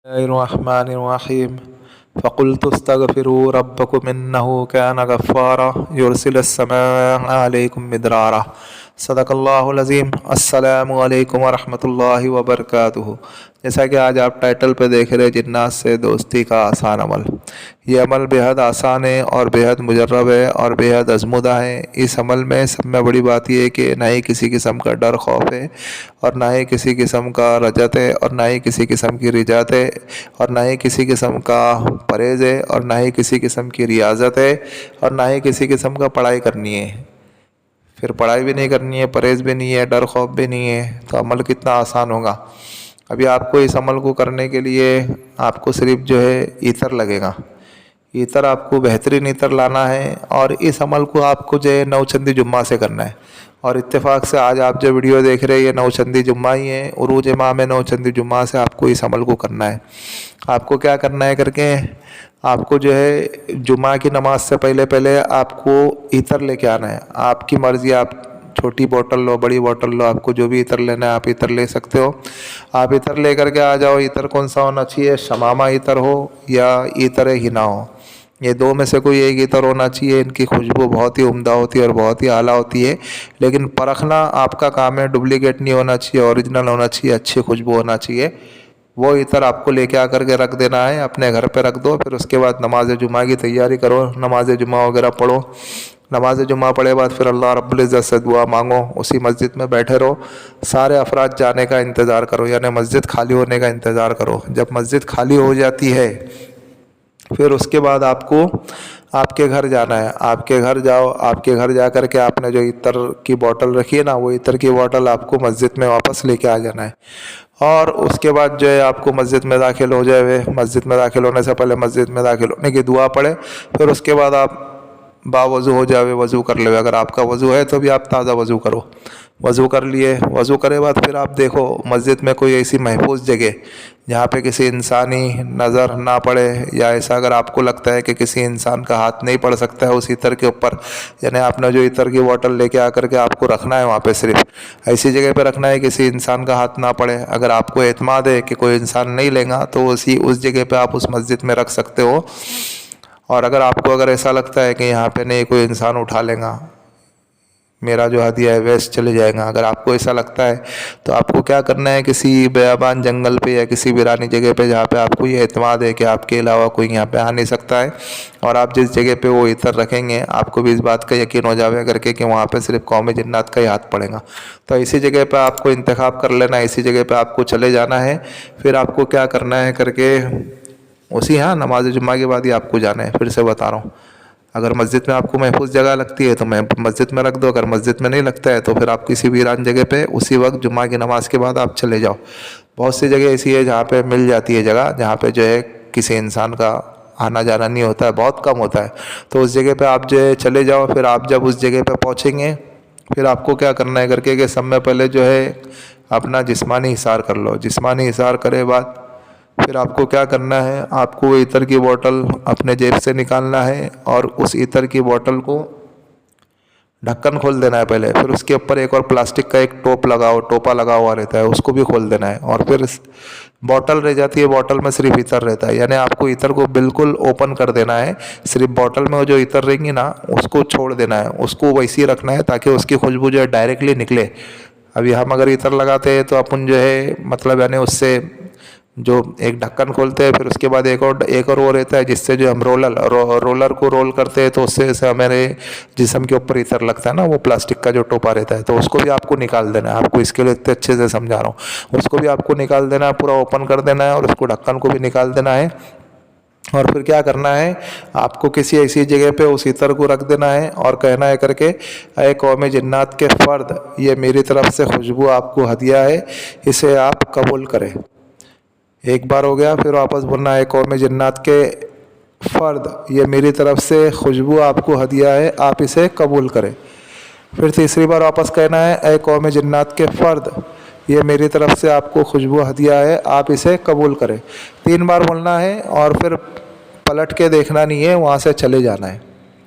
Bismillahirrahmanirrahim. فقلت استغفروا ربكم إنه كان غفارا يرسل السماء عليكم مدرارا صدق اللہ العظیم. السلام علیکم ورحمۃ اللہ وبرکاتہ. جیسا کہ آج آپ ٹائٹل پہ دیکھ رہے جنات سے دوستی کا آسان عمل. یہ عمل بےحد آسان ہے اور بےحد مجرب ہے اور بےحد آزمودہ ہے. اس عمل میں سب میں بڑی بات یہ ہے کہ نہ ہی کسی قسم کا ڈر خوف ہے اور نہ ہی کسی قسم کا رجت ہے اور نہ ہی کسی قسم کی رجات ہے اور نہ ہی کسی قسم کا پرہیز ہے اور نہ ہی کسی قسم کی ریاضت ہے اور نہ ہی کسی قسم کا پڑھائی کرنی ہے. پھر پڑھائی بھی نہیں کرنی ہے، پرہیز بھی نہیں ہے، ڈر خوف بھی نہیں ہے، تو عمل کتنا آسان ہوگا. ابھی آپ کو اس عمل کو کرنے کے لیے آپ کو صرف جو ہے ایتھر لگے گا. ایتھر آپ کو بہترین ایتھر لانا ہے اور اس عمل کو آپ کو جو ہے نوچندی جمعہ سے کرنا ہے. اور اتفاق سے آج آپ جو ویڈیو دیکھ رہے ہیں یہ نوچندی جمعہ ہی ہے. عروج ماہ میں نوچندی جمعہ سے آپ کو اس عمل کو کرنا ہے. آپ کو کیا کرنا ہے کر کے آپ کو جو ہے جمعہ کی نماز سے پہلے آپ کو ایتھر لے کے آنا ہے. آپ کی مرضی، آپ چھوٹی بوٹل لو، بڑی بوٹل لو، آپ کو جو بھی ایتھر لینا ہے آپ ایتھر لے سکتے ہو. آپ ایتھر لے کر کے آ جاؤ. ایتھر کون سا ہونا چاہیے؟ شمامہ ایتھر ہو یا ایتھر ہنا ہو. یہ دو میں سے کوئی ایک ایتھر ہونا چاہیے. ان کی خوشبو بہت ہی عمدہ ہوتی ہے اور بہت ہی اعلیٰ ہوتی ہے. لیکن پرکھنا آپ کا کام ہے. ڈپلیکیٹ نہیں ہونا چاہیے، اوریجنل ہونا چاہیے، اچھی خوشبو ہونا چاہیے. وہ ایتھر آپ کو لے کے آ کر کے رکھ دینا ہے، اپنے گھر پہ رکھ دو. پھر اس کے بعد نماز جمعہ کی تیاری کرو، نماز جمعہ وغیرہ پڑھو. نماز جمعہ پڑھے بعد پھر اللہ رب العزت سے دعا مانگو. اسی مسجد میں بیٹھے رہو. سارے افراد جانے کا انتظار کرو، یعنی مسجد خالی ہونے کا انتظار کرو. جب مسجد خالی ہو جاتی ہے پھر اس کے بعد آپ کو آپ کے گھر جانا ہے. آپ کے گھر جاؤ. آپ کے گھر جا کر کے آپ نے جو عطر کی بوٹل رکھی ہے نا، وہ عطر کی بوٹل آپ کو مسجد میں واپس لے کے آ جانا ہے. اور اس کے بعد جو ہے آپ کو مسجد میں داخل ہو جائے ہوئے، مسجد میں داخل ہونے سے پہلے مسجد میں داخل ہونے کی دعا پڑھے. پھر اس کے بعد آپ باوضو ہو جاوے، وضو کر لے. اگر آپ کا وضو ہے تو بھی آپ تازہ وضو کرو. وضو کر لیے، وضو کرے بعد پھر آپ دیکھو مسجد میں کوئی ایسی محفوظ جگہ جہاں پہ کسی انسانی نظر نہ پڑے، یا ایسا اگر آپ کو لگتا ہے کہ کسی انسان کا ہاتھ نہیں پڑ سکتا ہے اس عطر کے اوپر، یعنی آپ نے جو عطر کی بوٹل لے کے آ کر کے آپ کو رکھنا ہے وہاں پہ صرف ایسی جگہ پہ رکھنا ہے کسی انسان کا ہاتھ نہ پڑے. اگر آپ کو اعتماد ہے کہ کوئی انسان نہیں لے گا تو اس جگہ پہ آپ اس مسجد میں رکھ سکتے ہو. اور اگر ایسا لگتا ہے کہ یہاں پہ نہیں کوئی انسان اٹھا لے گا، میرا جو ہدیہ ہے ویسٹ چلے جائے گا، اگر آپ کو ایسا لگتا ہے تو آپ کو کیا کرنا ہے، کسی بیابان جنگل پہ یا کسی ویرانی جگہ پہ جہاں پہ آپ کو یہ اعتماد ہے کہ آپ کے علاوہ کوئی یہاں پہ آ نہیں سکتا ہے، اور آپ جس جگہ پہ وہ عطر رکھیں گے آپ کو بھی اس بات کا یقین ہو جاوے کر کے کہ وہاں پہ صرف قوم جنات کا ہی ہاتھ پڑے گا، تو اسی جگہ پہ آپ کو انتخاب کر لینا ہے. اسی جگہ پہ آپ کو چلے جانا ہے. پھر آپ کو کیا کرنا ہے کر کے نماز جمعہ کے بعد ہی آپ کو جانا ہے. پھر سے بتا رہا ہوں، اگر مسجد میں آپ کو محفوظ جگہ لگتی ہے تو مسجد میں رکھ دو. اگر مسجد میں نہیں لگتا ہے تو پھر آپ کسی ویران جگہ پہ اسی وقت جمعہ کی نماز کے بعد آپ چلے جاؤ. بہت سی جگہ ایسی ہے جہاں پہ مل جاتی ہے جگہ جہاں پہ جو ہے کسی انسان کا آنا جانا نہیں ہوتا ہے، بہت کم ہوتا ہے، تو اس جگہ پہ آپ جو ہے چلے جاؤ. پھر آپ جب اس جگہ پہ پہنچیں گے پھر آپ کو کیا کرنا ہے کر کے کہ سب میں پہلے جو ہے اپنا جسمانی حصار کر لو. جسمانی حصار کرے بعد پھر آپ کو کیا کرنا ہے، آپ کو عطر کی بوٹل اپنے جیب سے نکالنا ہے اور اس عطر کی بوٹل کو ڈھکن کھول دینا ہے پہلے. پھر اس کے اوپر ایک اور پلاسٹک کا ایک ٹوپا لگا ہوا رہتا ہے، اس کو بھی کھول دینا ہے. اور پھر بوٹل رہ جاتی ہے، بوٹل میں صرف عطر رہتا ہے، یعنی آپ کو عطر کو بالکل اوپن کر دینا ہے. صرف بوٹل میں جو عطر رہیں گی نا اس کو چھوڑ دینا ہے، اس کو ویسے ہی رکھنا ہے تاکہ اس کی خوشبو جو ہے ڈائریکٹلی نکلے. ابھی ہم اگر عطر لگاتے ہیں تو اپن جو ہے مطلب یعنی اس سے جو ایک ڈھکن کھولتے ہیں، پھر اس کے بعد ایک اور وہ رہتا ہے جس سے جو ہم رولر کو رول کرتے ہیں تو اس سے ہمارے جسم کے اوپر عطر لگتا ہے نا، وہ پلاسٹک کا جو ٹوپا رہتا ہے، تو اس کو بھی آپ کو نکال دینا ہے. آپ کو اس کے لیے اتنے اچھے سے سمجھا رہا ہوں، اس کو بھی آپ کو نکال دینا ہے، پورا اوپن کر دینا ہے اور اس کو ڈھکن کو بھی نکال دینا ہے. اور پھر کیا کرنا ہے، آپ کو کسی ایسی جگہ پہ اس عطر کو رکھ دینا ہے اور کہنا ہے کر کے اے قوم جنات کے فرد، یہ میری طرف سے خوشبو آپ کو ہدیہ ہے، اسے آپ قبول کریں. ایک بار ہو گیا، پھر واپس بولنا ہے قوم جنات کے فرد، یہ میری طرف سے خوشبو آپ کو ہدیہ ہے، آپ اسے قبول کریں. پھر تیسری بار واپس کہنا ہے اے قوم جنات کے فرد، یہ میری طرف سے آپ کو خوشبو ہدیہ ہے، آپ اسے قبول کریں. 3 بار بولنا ہے اور پھر پلٹ کے دیکھنا نہیں ہے، وہاں سے چلے جانا ہے،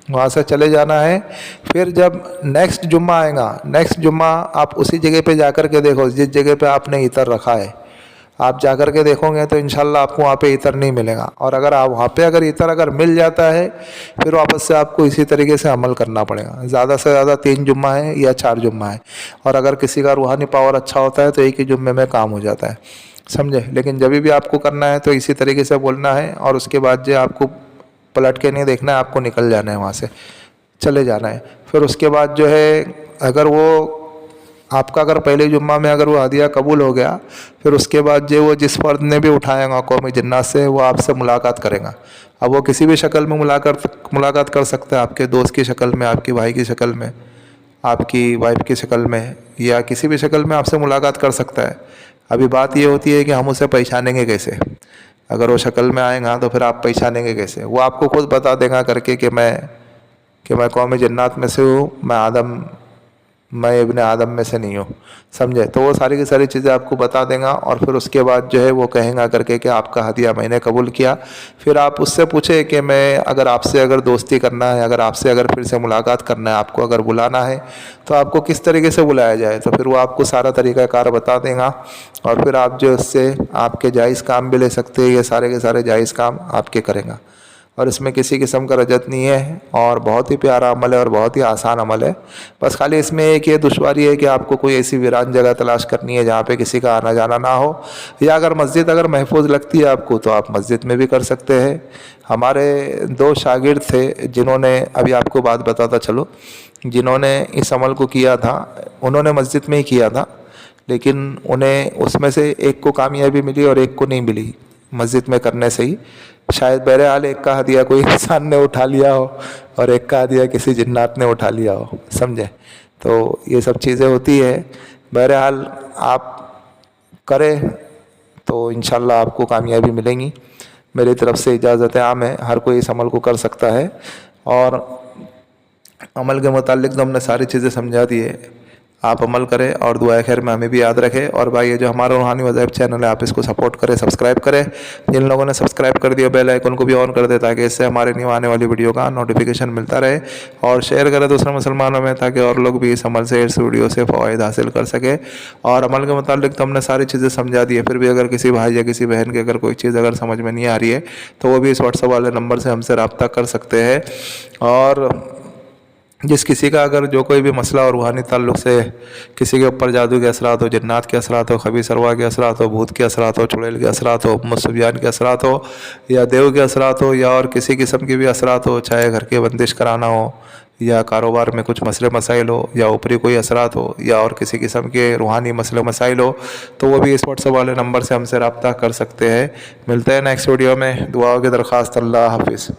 وہاں سے چلے جانا ہے. پھر جب نیکسٹ جمعہ آئے گا، نیکسٹ جمعہ آپ اسی جگہ پہ جا کر کے دیکھو جس جگہ پہ آپ نے عطر رکھا ہے. آپ جا کر کے دیکھو گے تو انشاءاللہ آپ کو وہاں پہ عطر نہیں ملے گا، اور اگر آپ وہاں پہ عطر اگر مل جاتا ہے پھر واپس سے آپ کو اسی طریقے سے عمل کرنا پڑے گا۔ زیادہ سے زیادہ 3 جمعہ ہے یا 4 جمعہ ہے، اور اگر کسی کا روحانی پاور اچھا ہوتا ہے تو ایک ہی جمعے میں کام ہو جاتا ہے، سمجھے۔ لیکن جب بھی آپ کو کرنا ہے تو اسی طریقے سے بولنا ہے، اور اس کے بعد جو آپ کو پلٹ کے نہیں دیکھنا ہے، آپ کو نکل جانا ہے وہاں سے، چلے جانا ہے۔ پھر اس کے بعد جو ہے اگر وہ آپ کا اگر پہلے جمعہ میں اگر وہ ہدیہ قبول ہو گیا، پھر اس کے بعد جو وہ جس فرد نے بھی اٹھایا گا قومی جنات سے، وہ آپ سے ملاقات کرے گا۔ اب وہ کسی بھی شکل میں ملاقات کر سکتا ہے، آپ کے دوست کی شکل میں، آپ کے بھائی کی شکل میں، آپ کی وائف کی شکل میں، یا کسی بھی شکل میں آپ سے ملاقات کر سکتا ہے۔ ابھی بات یہ ہوتی ہے کہ ہم اسے پہچانیں گے کیسے؟ اگر وہ شکل میں آئے گا تو پھر آپ پہچانیں گے کیسے؟ وہ آپ کو خود بتا دے گا کر کے کہ میں قوم جنات میں سے ہوں، میں ابن آدم میں سے نہیں ہوں، سمجھے۔ تو وہ ساری کی ساری چیزیں آپ کو بتا دیں گا، اور پھر اس کے بعد جو ہے وہ کہیں گا کر کے کہ آپ کا ہدیہ میں نے قبول کیا۔ پھر آپ اس سے پوچھیں کہ میں اگر آپ سے اگر دوستی کرنا ہے، اگر آپ سے اگر پھر سے ملاقات کرنا ہے، آپ کو اگر بلانا ہے تو آپ کو کس طریقے سے بلایا جائے، تو پھر وہ آپ کو سارا طریقہ کار بتا دیں گا، اور پھر آپ جو اس سے آپ کے جائز کام بھی لے سکتے ہیں، یہ سارے کے سارے جائز کام آپ کے کریں گا، اور اس میں کسی قسم کا رجت نہیں ہے، اور بہت ہی پیارا عمل ہے اور بہت ہی آسان عمل ہے۔ بس خالی اس میں ایک یہ دشواری ہے کہ آپ کو کوئی ایسی ویران جگہ تلاش کرنی ہے جہاں پہ کسی کا آنا جانا نہ ہو، یا اگر مسجد اگر محفوظ لگتی ہے آپ کو تو آپ مسجد میں بھی کر سکتے ہیں۔ ہمارے 2 شاگرد تھے جنہوں نے، ابھی آپ کو بات بتاتا چلو، جنہوں نے اس عمل کو کیا تھا، انہوں نے مسجد میں ہی کیا تھا، لیکن انہیں اس میں سے ایک کو کامیابی ملی اور ایک کو نہیں ملی مسجد میں کرنے سے ہی۔ شاید بہرحال ایک کا ہدیہ کوئی انسان نے اٹھا لیا ہو اور ایک کا ہدیہ کسی جنات نے اٹھا لیا ہو، سمجھے۔ تو یہ سب چیزیں ہوتی ہے۔ بہرحال آپ کریں تو انشاءاللہ آپ کو کامیابی ملیں گی۔ میری طرف سے اجازت عام ہے، ہر کوئی اس عمل کو کر سکتا ہے، اور عمل کے متعلق تو ہم نے ساری چیزیں سمجھا دی ہے۔ آپ عمل کریں اور دعائے خیر میں ہمیں بھی یاد رکھیں۔ اور بھائی یہ جو ہمارا روحانی وظائف چینل ہے، آپ اس کو سپورٹ کریں، سبسکرائب کریں۔ جن لوگوں نے سبسکرائب کر دیا بیل آئیکن کو بھی آن کر دیں تاکہ اس سے ہمارے نیو آنے والی ویڈیو کا نوٹیفیکیشن ملتا رہے، اور شیئر کریں دوسرے مسلمانوں میں تاکہ اور لوگ بھی اس عمل سے، اس ویڈیو سے فوائد حاصل کر سکے۔ اور عمل کے متعلق تو ہم نے ساری چیزیں سمجھا دی ہے، پھر بھی اگر کسی بھائی یا کسی بہن کی اگر کوئی چیز اگر سمجھ میں نہیں آ رہی ہے تو وہ بھی اس واٹس ایپ والے نمبر سے ہم سے رابطہ کر سکتے ہیں۔ اور جس کسی کا اگر جو کوئی بھی مسئلہ اور روحانی تعلق سے کسی کے اوپر جادو کے اثرات ہو، جنات کے اثرات ہو، خبیث ارواح کے اثرات ہو، بھوت کے اثرات ہو، چڑیل کے اثرات ہو، مصبیان کے اثرات ہو، یا دیو کے اثرات ہو، یا اور کسی قسم کے بھی اثرات ہو، چاہے گھر کے بندش کرانا ہو، یا کاروبار میں کچھ مسئلے مسائل ہو، یا اوپری کوئی اثرات ہو، یا اور کسی قسم کے روحانی مسئلے مسائل ہو، تو وہ بھی اس واٹس ایپ والے نمبر سے ہم سے رابطہ کر سکتے ہیں۔ ملتے ہیں نیکسٹ ویڈیو میں۔ دعاؤں کی درخواست۔ اللہ حافظ۔